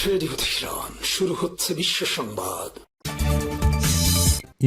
Radio Tehran, শুরু হচ্ছে বিশ্ব সংবাদ।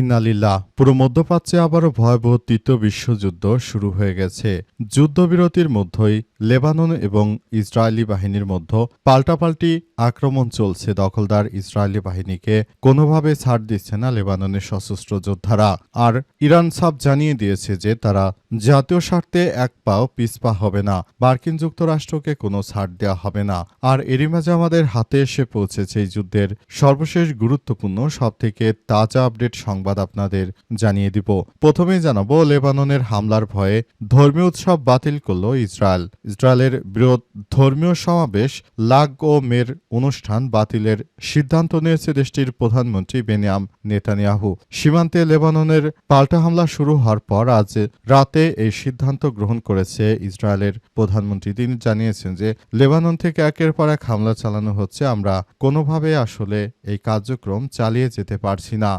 ইন্নালিল্লাহ। পুরো মধ্যপ্রাচ্যে আবারও ভয়াবহ তৃতীয় বিশ্বযুদ্ধ শুরু হয়ে গেছে। যুদ্ধবিরতির মধ্যেই লেবানন এবং ইসরায়েলি বাহিনীর মধ্যে পাল্টাপাল্টি আক্রমণ চলছে। দখলদার ইসরায়েলি বাহিনীকে কোনোভাবে ছাড় দিচ্ছে না লেবাননের সশস্ত্র যোদ্ধারা। আর ইরান সাফ জানিয়ে দিয়েছে যে তারা জাতীয় স্বার্থে এক পাও পিছপা হবে না, মার্কিন যুক্তরাষ্ট্রকে কোনো ছাড় দেওয়া হবে না। আর এরই মাঝে আমাদের হাতে এসে পৌঁছেছে এই যুদ্ধের সর্বশেষ গুরুত্বপূর্ণ সবথেকে তাজা আপডেট সংবাদ আপনাদের জানিয়ে দিব। প্রথমেই জানাবো, লেবাননের হামলার ভয়ে ধর্মীয় উৎসব বাতিল করল ইসরায়েল। ইসরায়েলের বৃহৎ ধর্মীয় সমাবেশ লাগ ও মের অনুষ্ঠান বাতিলের সিদ্ধান্ত নিয়েছে দেশটির প্রধানমন্ত্রী বেনিয়াম নেতানিয়াহু। সীমান্তে লেবাননের পাল্টা হামলা শুরু হওয়ার পর আজ রাতে এই সিদ্ধান্ত গ্রহণ করেছে ইসরায়েলের প্রধানমন্ত্রী। তিনি জানিয়েছেন যে লেবানন থেকে একের পর এক হামলা চালানো হচ্ছে, আমরা কোনোভাবে আসলে এই কার্যক্রম চালিয়ে যেতে পারছি না।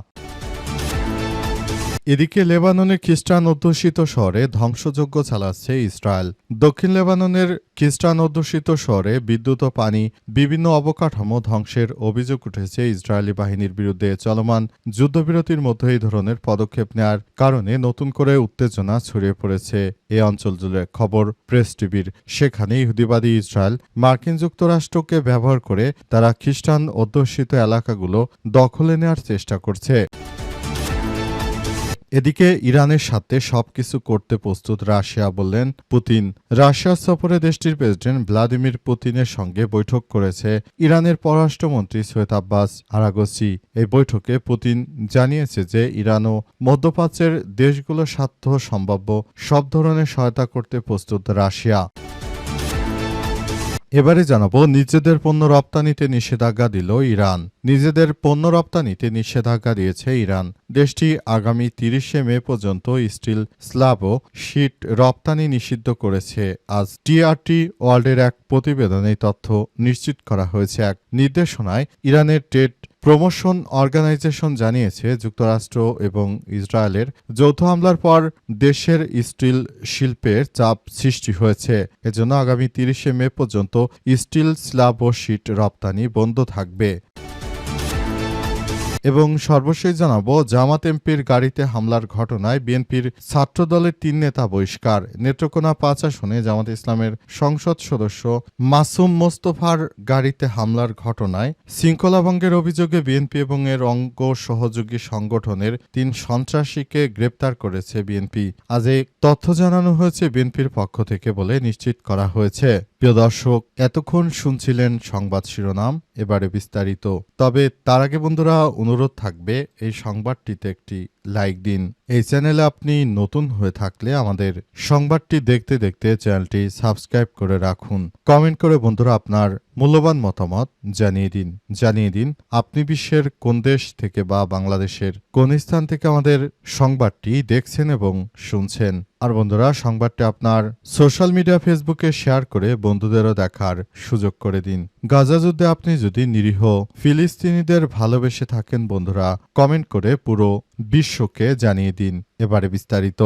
এদিকে লেবাননের খ্রিস্টান অধ্যুষিত শহরে ধ্বংসযজ্ঞ চালাচ্ছে ইসরায়েল। দক্ষিণ লেবাননের খ্রিস্টান অধ্যুষিত শহরে বিদ্যুৎ ও পানি, বিভিন্ন অবকাঠামো ধ্বংসের অভিযোগ উঠেছে ইসরায়েলি বাহিনীর বিরুদ্ধে। চলমান যুদ্ধবিরতির মধ্যে এই ধরনের পদক্ষেপ নেওয়ার কারণে নতুন করে উত্তেজনা ছড়িয়ে পড়েছে এ অঞ্চল জুড়ে। খবর প্রেস টিভির। সেখানে ইহুদিবাদী ইসরায়েল মার্কিন যুক্তরাষ্ট্রকে ব্যবহার করে তারা খ্রিস্টান অধ্যুষিত এলাকাগুলো দখলে নেওয়ার চেষ্টা করছে। এদিকে ইরানের সাথে সবকিছু করতে প্রস্তুত রাশিয়া, বললেন পুতিন। রাশিয়ার সফরে দেশটির প্রেসিডেন্ট ভ্লাদিমির পুতিনের সঙ্গে বৈঠক করেছে ইরানের পররাষ্ট্রমন্ত্রী সৈয়দ আব্বাস আরাগচি। এই বৈঠকে পুতিন জানিয়েছে যে ইরান ও মধ্যপ্রাচ্যের দেশগুলোর স্বার্থ সম্ভাব্য সব ধরনের সহায়তা করতে প্রস্তুত রাশিয়া। এবারে জানাবো, নিজেদের পণ্য রপ্তানিতে নিষেধাজ্ঞা দিল ইরান। নিজেদের পণ্য রপ্তানিতে নিষেধাজ্ঞা দিয়েছে ইরান। দেশটি আগামী 30শে মে পর্যন্ত স্টিল স্ল্যাব ও শীট রপ্তানি নিষিদ্ধ করেছে। আজ টিআরটি ওয়ার্ল্ডের এক প্রতিবেদনে এই তথ্য নিশ্চিত করা হয়েছে। এক নির্দেশনায় ইরানের ট্রেড প্রমোশন অর্গানাইজেশন জানিয়েছে, যুক্তরাষ্ট্র এবং ইসরায়েলের যৌথ হামলার পর দেশের স্টিল শিল্পের চাপ সৃষ্টি হয়েছে। এজন্য আগামী 30শে মে পর্যন্ত স্টিল স্ল্যাব ও শীট রপ্তানি বন্ধ থাকবে। এবং সর্বশেষ জানাবো, জামাত এমপির গাড়িতে হামলার ঘটনায় বিএনপির ছাত্রদলের 3 নেতা বহিষ্কার। নেত্রকোনা 5 আসনে জামাত ইসলামের সংসদ সদস্য মাসুম মোস্তফার গাড়িতে হামলার ঘটনায় শৃঙ্খলাভঙ্গের অভিযোগে বিএনপি এবং এর অঙ্গ সহযোগী সংগঠনের 3 সন্ত্রাসীকে গ্রেপ্তার করেছে বিএনপি। আজ এই তথ্য জানানো হয়েছে বিএনপির পক্ষ থেকে বলে নিশ্চিত করা হয়েছে। প্রিয় দর্শক, এতক্ষণ শুনছিলেন সংবাদ শিরোনাম, এবারে বিস্তারিত। তবে তার আগে বন্ধুরা, অনুরোধ থাকবে এই সংবাদটিতে একটি লাইক দিন। এই চ্যানেলে আপনি নতুন হয়ে থাকলে আমাদের সংবাদটি দেখতে দেখতে চ্যানেলটি সাবস্ক্রাইব করে রাখুন। কমেন্ট করে বন্ধুরা আপনার মূল্যবান মতামত জানিয়ে দিন আপনি বিশ্বের কোন দেশ থেকে বা বাংলাদেশের কোন স্থান থেকে আমাদের সংবাদটি দেখছেন এবং শুনছেন। আর বন্ধুরা, সংবাদটি আপনার সোশ্যাল মিডিয়া ফেসবুকে শেয়ার করে বন্ধুদেরও দেখার সুযোগ করে দিন। গাজা যুদ্ধে আপনি যদি নিরীহ ফিলিস্তিনিদের ভালোবেসে থাকেন বন্ধুরা, কমেন্ট করে পুরো বিশ্বকে জানিয়ে দিন। এবারে বিস্তারিত।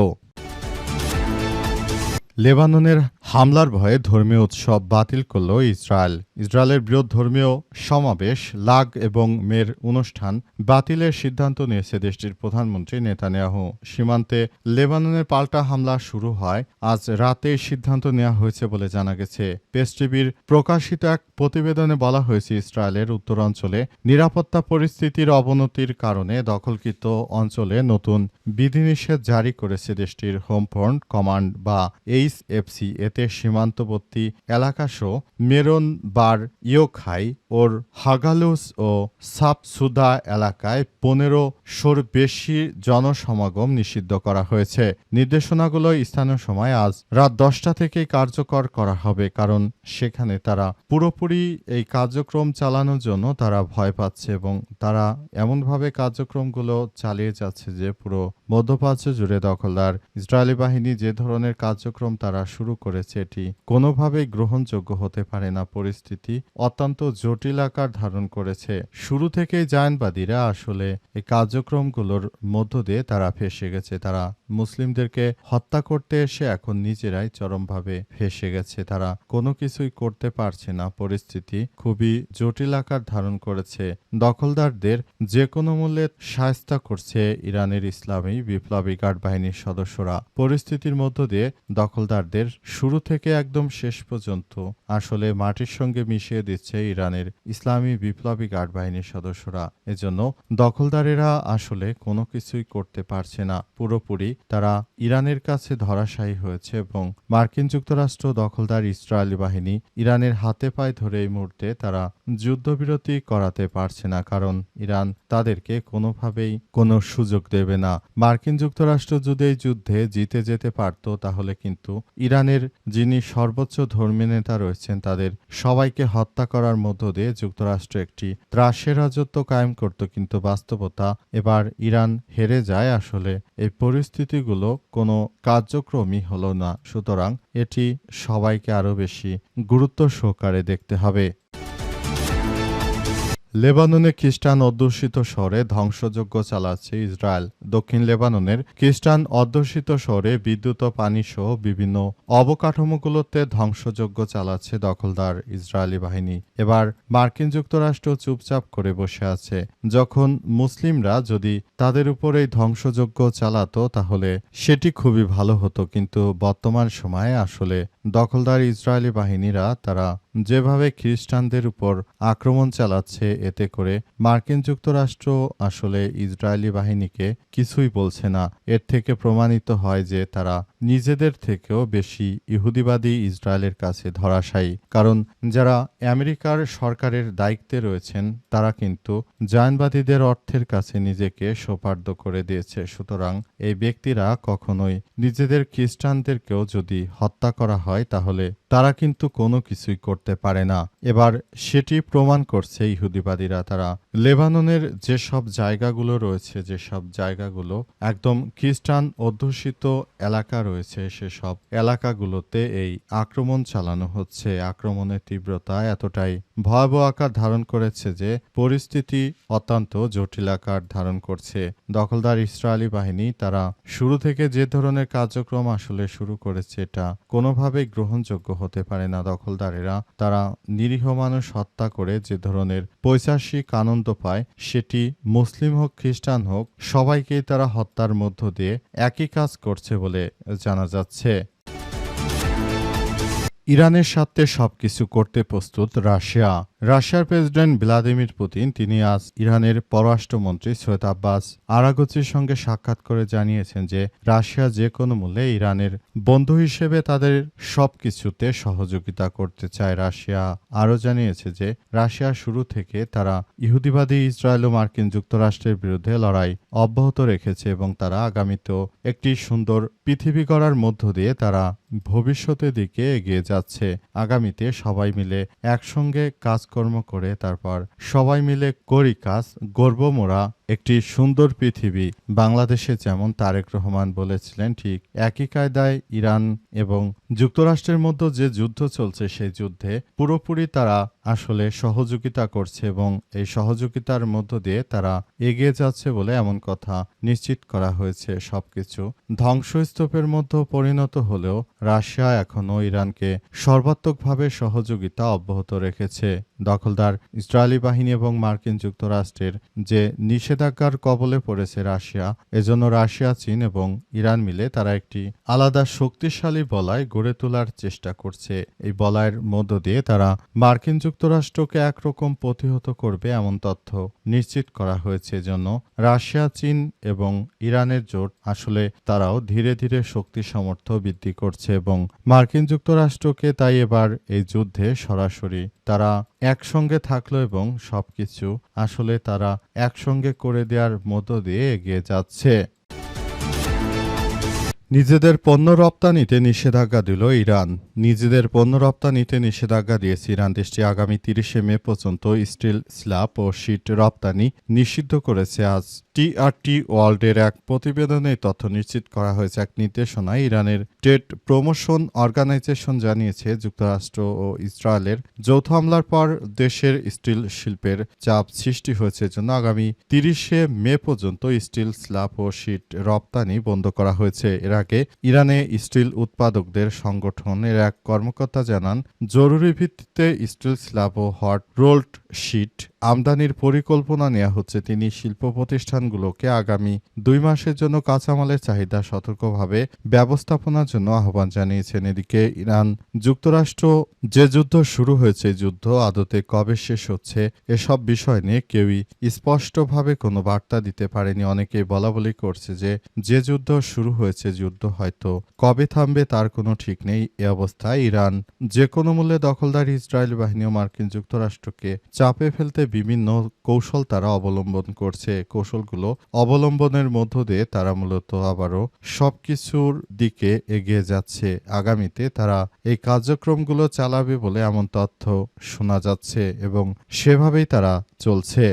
লেবাননের হামলার ভয়ে ধর্মীয় উৎসব বাতিল করল ইসরায়েল। ইসরায়েলের বৃহৎ ধর্মীয় সমাবেশ লাগ এবং মের অনুষ্ঠান বাতিলের সিদ্ধান্ত নিয়েছে দেশটির প্রধানমন্ত্রী নেতানিয়াহু। সীমান্তে লেবাননের পাল্টা হামলা শুরু হয় আজ রাতে সিদ্ধান্ত নেওয়া হয়েছে বলে জানা গেছে। প্রেস টিভির প্রকাশিত এক প্রতিবেদনে বলা হয়েছে, ইসরায়েলের উত্তরাঞ্চলে নিরাপত্তা পরিস্থিতির অবনতির কারণে দখলকৃত অঞ্চলে নতুন বিধিনিষেধ জারি করেছে দেশটির হোম ফ্রন্ট কমান্ড বা এইচএফসি। এতে সীমান্তবর্তী এলাকাসহ মেরন বার ইয়োখাই ওর হাগালুস ও সাপসুদা এলাকায় 15শোর বেশি জনসমাগম নিষিদ্ধ করা হয়েছে। নির্দেশনাগুলো স্থানীয় সময় আজ রাত 10টা থেকেই কার্যকর করা হবে, কারণ সেখানে তারা পুরোপুরি এই কার্যক্রম চালানোর জন্য তারা ভয় পাচ্ছে এবং তারা এমনভাবে কার্যক্রমগুলো চালিয়ে যাচ্ছে যে পুরো মধ্যপ্রাচ্য জুড়ে দখলদার ইসরায়েলি বাহিনী যে ধরনের কার্যক্রম তারা শুরু করেছে এটি কোনোভাবেই গ্রহণযোগ্য হতে পারে না। পরিস্থিতি অত্যন্ত জটিল আকার ধারণ করেছে। শুরু থেকেই জায়নবাদীরা আসলে এই কার্যক্রমগুলোর মধ্য দিয়ে তারা ফেঁসে গেছে। তারা মুসলিমদেরকে হত্যা করতে এসে এখন নিজেরাই চরমভাবে ফেঁসে গেছে। তারা কোনো কিছুই করতে পারছে না। পরিস্থিতি খুবই জটিল আকার ধারণ করেছে। দখলদারদের যে কোনো মূল্যে শায়েস্তা করছে ইরানের ইসলামী বিপ্লবী গার্ড বাহিনীর সদস্যরা। পরিস্থিতির মধ্য দিয়ে দখলদারদের শুরু থেকে একদম শেষ পর্যন্ত আসলে মাটির সঙ্গে মিশিয়ে দিচ্ছে ইরানের ইসলামী বিপ্লবী গার্ড বাহিনীর সদস্যরা। এজন্য দখলদারেরা আসলে কোনো কিছুই করতে পারছে না। পুরোপুরি তারা ইরানের কাছে ধরাশায়ী হয়েছে এবং মার্কিন যুক্তরাষ্ট্র দখলদার ইসরায়েলি বাহিনী ইরানের হাতে পায়ে ধরে এই মুহূর্তে তারা যুদ্ধবিরতি করাতে পারছে না, কারণ ইরান তাদেরকে কোনোভাবেই কোনো সুযোগ দেবে না। মার্কিন যুক্তরাষ্ট্র যদি এই যুদ্ধে জিতে যেতে পারত তাহলে কিন্তু ইরানের যিনি সর্বোচ্চ ধর্মীয় নেতা রয়েছেন তাদের সবাইকে হত্যা করার মধ্য দিয়ে যুক্তরাষ্ট্র একটি ত্রাসের রাজত্ব কায়েম করত। কিন্তু বাস্তবতা এবার ইরান হেরে যায়। আসলে এই পরিস্থিতিগুলো কোনো কার্যক্রমই হলো না। সুতরাং এটি সবাইকে আরও বেশি গুরুত্ব সহকারে দেখতে হবে। লেবাননে খ্রিস্টান অধ্যুষিত শহরে ধ্বংসযজ্ঞ চালাচ্ছে ইসরায়েল। দক্ষিণ লেবাননের খ্রিস্টান অধ্যুষিত শহরে বিদ্যুৎ ও পানিসহ বিভিন্ন অবকাঠামোগুলোতে ধ্বংসযজ্ঞ চালাচ্ছে দখলদার ইসরায়েলি বাহিনী। এবার মার্কিন যুক্তরাষ্ট্র চুপচাপ করে বসে আছে। যখন মুসলিমরা যদি তাদের উপর এই ধ্বংসযজ্ঞ চালাতো তাহলে সেটি খুবই ভালো হতো, কিন্তু বর্তমান সময়ে আসলে দখলদার ইসরায়েলি বাহিনীরা তারা যেভাবে খ্রিস্টানদের উপর আক্রমণ চালাচ্ছে এতে করে মার্কিন যুক্তরাষ্ট্র আসলে ইসরায়েলি বাহিনীকে কিছুই বলছে না। এর থেকে প্রমাণিত হয় যে তারা নিজেদের থেকেও বেশি ইহুদিবাদী ইসরায়েলের কাছে ধরাশায়ী, কারণ যারা আমেরিকার সরকারের দায়িত্বে রয়েছেন তারা কিন্তু জায়নবাদীদের অর্থের কাছে নিজেকে সোপার্দ করে দিয়েছে। সুতরাং এই ব্যক্তিরা কখনোই নিজেদের খ্রিস্টানদেরকেও যদি হত্যা করা হয় তাহলে তারা কিন্তু কোনো কিছুই করতে পারে না। এবার সেটি প্রমাণ করছে ইহুদিবাদীরা। তারা লেবাননের যেসব জায়গাগুলো রয়েছে, যেসব জায়গাগুলো একদম খ্রিস্টান অধ্যুষিত এলাকা রয়েছে, সেসব এলাকাগুলোতে এই আক্রমণ চালানো হচ্ছে। আক্রমণের তীব্রতা এতটাই ভয়াবহ আকার ধারণ করেছে যে পরিস্থিতি অত্যন্ত জটিল আকার ধারণ করছে। দখলদার ইসরায়েলি বাহিনী তারা শুরু থেকে যে ধরনের কার্যক্রম আসলে শুরু করেছে এটা কোনোভাবেই গ্রহণযোগ্য হতে পারে না। দখলদারেরা তারা নিরীহ মানুষ হত্যা করে যে ধরনের পৈশাচিক আনন্দ পায় সেটি মুসলিম হোক খ্রিস্টান হোক সবাইকেই তারা হত্যার মধ্য দিয়ে একই কাজ করছে বলে জানা যাচ্ছে। ইরানের সাথে সবকিছু করতে প্রস্তুত রাশিয়া। রাশিয়ার প্রেসিডেন্ট ভ্লাদিমির পুতিন তিনি আজ ইরানের পররাষ্ট্রমন্ত্রী সৈয়দ আব্বাস আরাগচির সঙ্গে সাক্ষাৎ করে জানিয়েছেন যে রাশিয়া যে কোনো মূল্যে ইরানের বন্ধু হিসেবে তাদের সবকিছুতে সহযোগিতা করতে চায়। রাশিয়া আরও জানিয়েছে যে রাশিয়া শুরু থেকে তারা ইহুদিবাদী ইসরায়েল ও মার্কিন যুক্তরাষ্ট্রের বিরুদ্ধে লড়াই অব্যাহত রেখেছে এবং তারা আগামীতেও একটি সুন্দর পৃথিবী গড়ার মধ্য দিয়ে তারা ভবিষ্যতের দিকে এগিয়ে যাচ্ছে। আগামীতে সবাই মিলে একসঙ্গে কাজকর্ম করে তারপর সবাই মিলে করি কাজ, গর্ব মোরা একটি সুন্দর পৃথিবী। বাংলাদেশে যেমন তারেক রহমান বলেছিলেন ঠিক একই কায়দায় ইরান এবং যুক্তরাষ্ট্রের মধ্যে যে যুদ্ধ চলছে সেই যুদ্ধে পুরোপুরি তারা আসলে সহযোগিতা করছে এবং এই সহযোগিতার মধ্য দিয়ে তারা এগিয়ে যাচ্ছে বলে এমন কথা নিশ্চিত করা হয়েছে। সবকিছু ধ্বংসস্তূপের মধ্যে পরিণত হলেও রাশিয়া এখনও ইরানকে সর্বাত্মকভাবে সহযোগিতা অব্যাহত রেখেছে। দখলদার ইসরায়েলি বাহিনী এবং মার্কিন যুক্তরাষ্ট্রের যে নিষেধাজ্ঞার কবলে পড়েছে রাশিয়া, এজন্য রাশিয়া, চীন এবং ইরান মিলে তারা একটি আলাদা শক্তিশালী বলয় গড়ে তোলার চেষ্টা করছে। এই বলয়ের মধ্য দিয়ে তারা মার্কিন যুক্তরাষ্ট্রকে একরকম প্রতিহত করবে এমন তথ্য নিশ্চিত করা হয়েছে। এজন্য রাশিয়া, চীন এবং ইরানের জোট আসলে তারাও ধীরে ধীরে শক্তি সামর্থ্য বৃদ্ধি করছে এবং মার্কিন যুক্তরাষ্ট্রকে তাই এবার এই যুদ্ধে সরাসরি তারা একসঙ্গে থাকলো এবং সবকিছু আসলে তারা একসঙ্গে করে দেওয়ার মধ্য দিয়ে এগিয়ে যাচ্ছে। নিজেদের পণ্য রপ্তানিতে নিষেধাজ্ঞা দিল ইরান। নিজেদের পণ্য রপ্তানিতে নিষেধাজ্ঞা দিয়েছে ইরান। দেশটি আগামী ৩০শে মে পর্যন্ত স্টিল, স্ল্যাব ও শিট রপ্তানি নিষিদ্ধ করেছে। আজ টিআরটি ওয়ার্ল্ডের এক প্রতিবেদনে তথ্য নিশ্চিত করা হয়েছে। এক নির্দেশনায় ইরানের ট্রেড প্রমোশন অর্গানাইজেশন জানিয়েছে, যুক্তরাষ্ট্র ও ইসরায়েলের যৌথ হামলার পর দেশের স্টিল শিল্পের চাপ সৃষ্টি হয়েছে। জন্য আগামী ৩০শে মে পর্যন্ত স্টিল, স্ল্যাব ও শিট রপ্তানি বন্ধ করা হয়েছে। এর আগে ইরানে স্টিল উৎপাদকদের সংগঠনের এক কর্মকর্তা জানান, জরুরি ভিত্তিতে স্টিল, স্ল্যাব ও হট রোলড শিট আমদানির পরিকল্পনা নেওয়া হচ্ছে। তিনি শিল্প প্রতিষ্ঠানগুলোকে আগামী ২ মাসের জন্য কাঁচামালের চাহিদা সতর্কভাবে ব্যবস্থাপনার জন্য আহ্বান জানিয়েছেন। এদিকে ইরান যুক্তরাষ্ট্র যে যুদ্ধ শুরু হয়েছে, যুদ্ধ আদতে কবে শেষ হচ্ছে এসব বিষয় নিয়ে কেউই স্পষ্টভাবে কোনো বার্তা দিতে পারেনি। অনেকেই বলাবলি করছে যে যুদ্ধ শুরু হয়েছে, যুদ্ধ হয়তো কবে থামবে তার কোনো ঠিক নেই। এ অবস্থায় ইরান যে কোনো মূল্যে দখলদারি ইসরায়েল বাহিনী ও মার্কিন যুক্তরাষ্ট্রকে চাপে ফেলতে বিভিন্ন কৌশল তারা অবলম্বন করছে। কৌশলগুলো অবলম্বনের মধ্য দিয়ে তারা মূলত আবারও সবকিছুর দিকে এগিয়ে যাচ্ছে। আগামীতে তারা এই কার্যক্রমগুলো চালাবে বলে এমন তথ্য শোনা যাচ্ছে এবং সেভাবেই তারা চলছে।